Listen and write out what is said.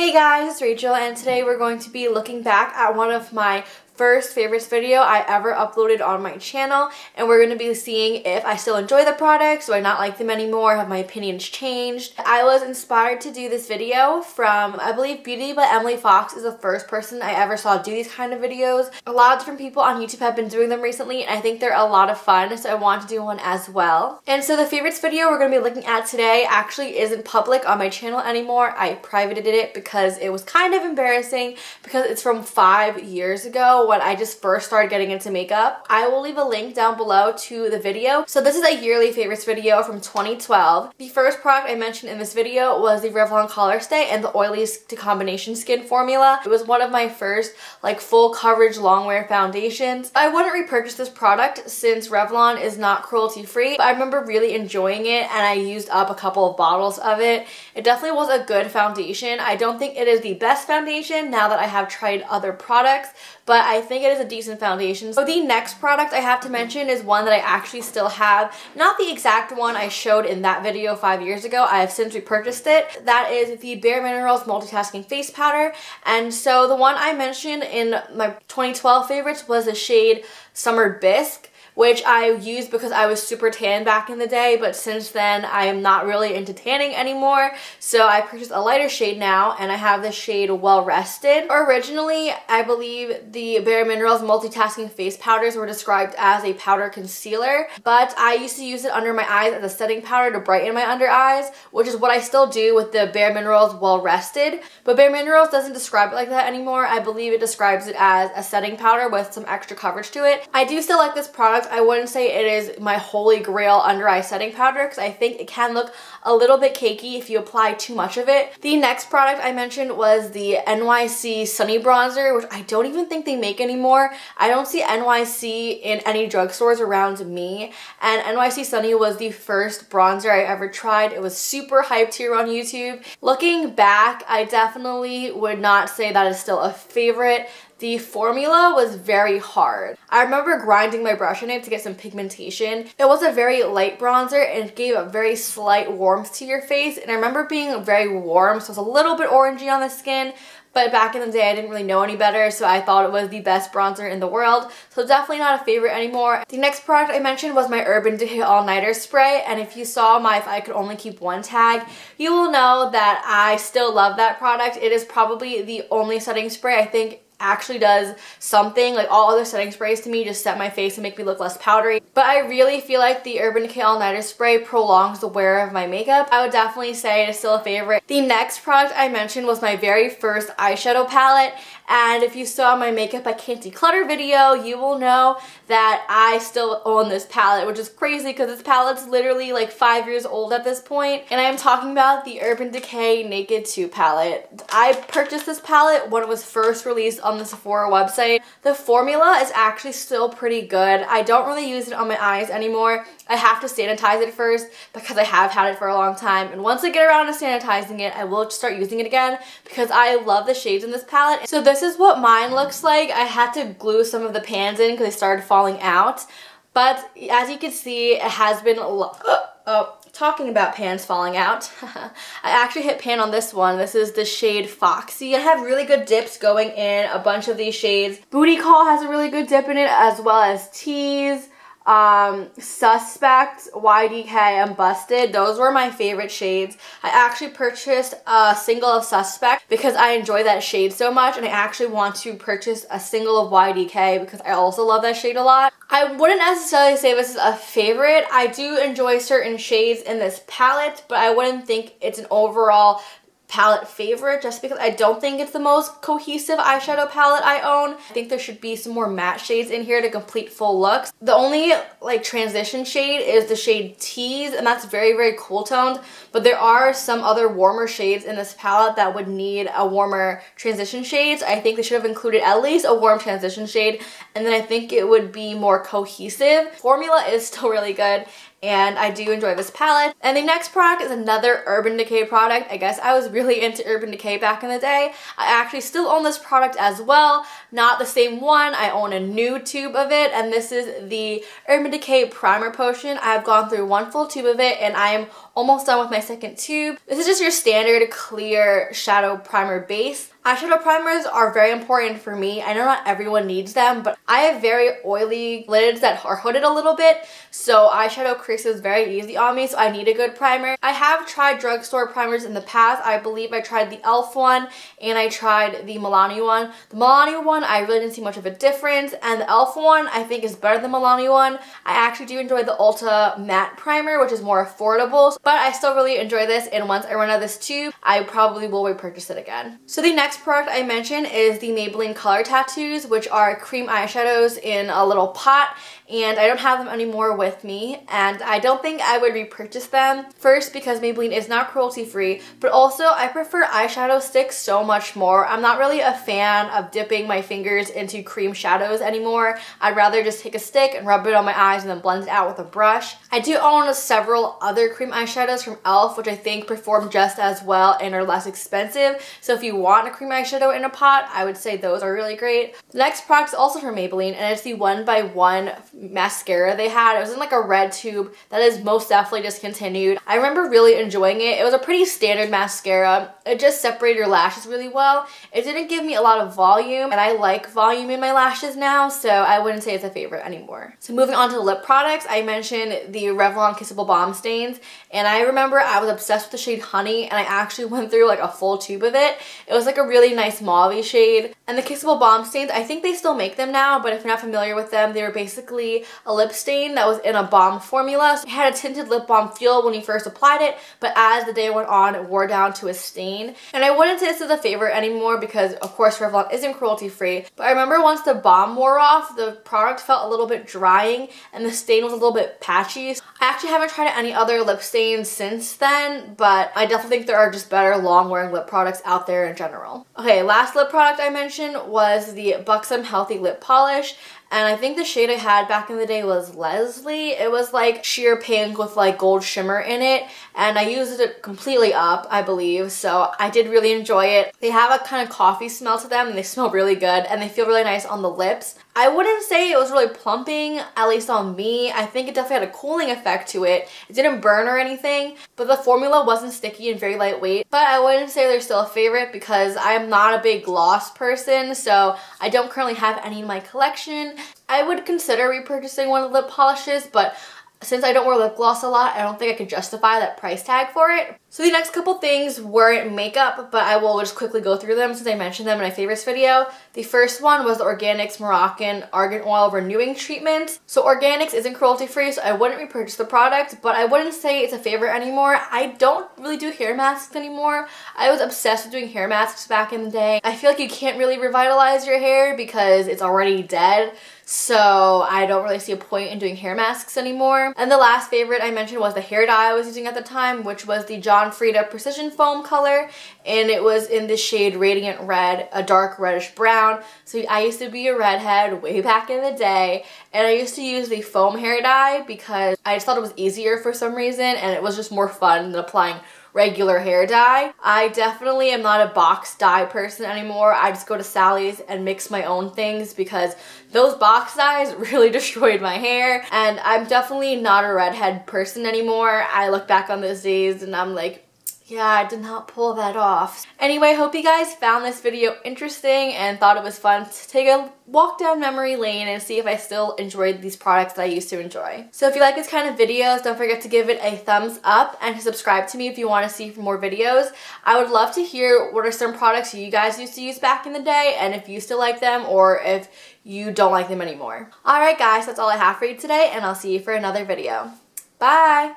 Hey guys, it's Rachel, and today we're going to be looking back at one of my first favorites video I ever uploaded on my channel, and we're going to be seeing if I still enjoy the products, do I not like them anymore, have my opinions changed. I was inspired to do this video from, I believe BeautyByEmilyFox is the first person I ever saw do these kind of videos. A lot of different people on YouTube have been doing them recently, and I think they're a lot of fun, so I want to do one as well. And so the favorites video we're going to be looking at today actually isn't public on my channel anymore. I privated it because it was kind of embarrassing because it's from 5 years ago when I just first started getting into makeup. I will leave a link down below to the video. So this is a yearly favorites video from 2012. The first product I mentioned in this video was the Revlon Color Stay and the Oily to Combination Skin formula. It was one of my first like full coverage long wear foundations. I wouldn't repurchase this product since Revlon is not cruelty free, but I remember really enjoying it and I used up a couple of bottles of it. It definitely was a good foundation. I don't think it is the best foundation now that I have tried other products, but I think it is a decent foundation. So the next product I have to mention is one that I actually still have. Not the exact one I showed in that video 5 years ago. I have since repurchased it. That is the Bare Minerals Multitasking Face Powder. And so the one I mentioned in my 2012 favorites was the shade Summer Bisque, which I used because I was super tan back in the day, but since then I am not really into tanning anymore, so I purchased a lighter shade now, and I have the shade Well Rested. Originally, I believe the Bare Minerals Multitasking Face Powders were described as a powder concealer, but I used to use it under my eyes as a setting powder to brighten my under eyes, which is what I still do with the Bare Minerals Well Rested, but Bare Minerals doesn't describe it like that anymore. I believe it describes it as a setting powder with some extra coverage to it. I do still like this product. I wouldn't say it is my holy grail under eye setting powder because I think it can look a little bit cakey if you apply too much of it. The next product I mentioned was the NYC Sunny Bronzer, which I don't even think they make anymore. I don't see NYC in any drugstores around me, and NYC Sunny was the first bronzer I ever tried. It was super hyped here on YouTube. Looking back, I definitely would not say that is still a favorite. The formula was very hard. I remember grinding my brush in it to get some pigmentation. It was a very light bronzer and it gave a very slight warmth to your face, and I remember being very warm, so it's a little bit orangey on the skin, but back in the day I didn't really know any better, so I thought it was the best bronzer in the world, so definitely not a favorite anymore. The next product I mentioned was my Urban Decay All-Nighter Spray, and if you saw my If I Could Only Keep One tag, you will know that I still love that product. It is probably the only setting spray I think actually does something. Like, all other setting sprays to me just set my face and make me look less powdery, but I really feel like the Urban Decay All Nighter Spray prolongs the wear of my makeup. I would definitely say it is still a favorite. The next product I mentioned was my very first eyeshadow palette, and if you saw my Makeup I Can't Declutter video, you will know that I still own this palette, which is crazy because this palette's literally like 5 years old at this point, and I am talking about the Urban Decay Naked 2 palette. I purchased this palette when it was first released on the Sephora website. The formula is actually still pretty good. I don't really use it on my eyes anymore. I have to sanitize it first because I have had it for a long time, and once I get around to sanitizing it, I will start using it again because I love the shades in this palette. So this is what mine looks like. I had to glue some of the pans in because they started falling out, but as you can see, it has been talking about pans falling out. I actually hit pan on this one. This is the shade Foxy. I have really good dips going in a bunch of these shades. Booty Call has a really good dip in it, as well as Tease, Suspect, YDK, and Busted. Those were my favorite shades. I actually purchased a single of Suspect because I enjoy that shade so much, and I actually want to purchase a single of YDK because I also love that shade a lot. I wouldn't necessarily say this is a favorite. I do enjoy certain shades in this palette, but I wouldn't think it's an overall palette favorite just because I don't think it's the most cohesive eyeshadow palette I own. I think there should be some more matte shades in here to complete full looks. The only like transition shade is the shade Tease, and that's very, very cool toned, but there are some other warmer shades in this palette that would need a warmer transition shades. I think they should have included at least a warm transition shade, and then I think it would be more cohesive. Formula is still really good, and I do enjoy this palette. And the next product is another Urban Decay product. I guess I was really into Urban Decay back in the day. I actually still own this product as well. Not the same one. I own a new tube of it, and this is the Urban Decay Primer Potion. I have gone through one full tube of it, and I am almost done with my second tube. This is just your standard clear shadow primer base. Eyeshadow primers are very important for me. I know not everyone needs them, but I have very oily lids that are hooded a little bit, so eyeshadow creases very easy on me, so I need a good primer. I have tried drugstore primers in the past. I believe I tried the e.l.f. one, and I tried the Milani one. The Milani one, I really didn't see much of a difference, and the e.l.f. one, I think is better than the Milani one. I actually do enjoy the Ulta Matte Primer, which is more affordable, but I still really enjoy this, and once I run out of this tube, I probably will repurchase it again. So the next product I mentioned is the Maybelline Color Tattoos, which are cream eyeshadows in a little pot, and I don't have them anymore with me, and I don't think I would repurchase them. First, because Maybelline is not cruelty free, but also I prefer eyeshadow sticks so much more. I'm not really a fan of dipping my fingers into cream shadows anymore. I'd rather just take a stick and rub it on my eyes and then blend it out with a brush. I do own several other cream eyeshadows from e.l.f. which I think perform just as well and are less expensive, so if you want a cream eyeshadow in a pot, I would say those are really great. The next product is also from Maybelline, and it's the One by One mascara they had. It was in like a red tube that is most definitely discontinued. I remember really enjoying it. It was a pretty standard mascara. It just separated your lashes really well. It didn't give me a lot of volume, and I like volume in my lashes now, so I wouldn't say it's a favorite anymore. So moving on to lip products, I mentioned the Revlon Kissable Balm Stains, and I remember I was obsessed with the shade Honey, and I actually went through like a full tube of it. It was like a really nice mauve shade. And the Kissable Balm Stains, I think they still make them now, but if you're not familiar with them, they were basically a lip stain that was in a balm formula. So it had a tinted lip balm feel when you first applied it, but as the day went on, it wore down to a stain. And I wouldn't say this is a favorite anymore because, of course, Revlon isn't cruelty free, but I remember once the balm wore off, the product felt a little bit drying and the stain was a little bit patchy. I actually haven't tried any other lip stains since then, but I definitely think there are just better long-wearing lip products out there in general. Okay, last lip product I mentioned was the Buxom Healthy Lip Polish. And I think the shade I had back in the day was Leslie. It was like sheer pink with like gold shimmer in it. And I used it completely up, I believe. So I did really enjoy it. They have a kind of coffee smell to them and they smell really good. And they feel really nice on the lips. I wouldn't say it was really plumping, at least on me. I think it definitely had a cooling effect to it. It didn't burn or anything, but the formula wasn't sticky and very lightweight. But I wouldn't say they're still a favorite because I'm not a big gloss person, so I don't currently have any in my collection. I would consider repurchasing one of the lip polishes, but since I don't wear lip gloss a lot, I don't think I could justify that price tag for it. So the next couple things weren't makeup, but I will just quickly go through them since I mentioned them in my favorites video. The first one was the Organics Moroccan Argan Oil Renewing Treatment. So Organics isn't cruelty free, so I wouldn't repurchase the product, but I wouldn't say it's a favorite anymore. I don't really do hair masks anymore. I was obsessed with doing hair masks back in the day. I feel like you can't really revitalize your hair because it's already dead. So I don't really see a point in doing hair masks anymore. And the last favorite I mentioned was the hair dye I was using at the time, which was the John Frieda Precision Foam color. And it was in the shade Radiant Red, a dark reddish brown. So I used to be a redhead way back in the day. And I used to use the foam hair dye because I just thought it was easier for some reason. And it was just more fun than applying regular hair dye. I definitely am not a box dye person anymore. I just go to Sally's and mix my own things because those box dyes really destroyed my hair, and I'm definitely not a redhead person anymore. I look back on those days and I'm like, yeah, I did not pull that off. Anyway, hope you guys found this video interesting and thought it was fun to take a walk down memory lane and see if I still enjoyed these products that I used to enjoy. So if you like this kind of videos, don't forget to give it a thumbs up and to subscribe to me if you want to see more videos. I would love to hear what are some products you guys used to use back in the day and if you still like them or if you don't like them anymore. Alright guys, that's all I have for you today and I'll see you for another video. Bye!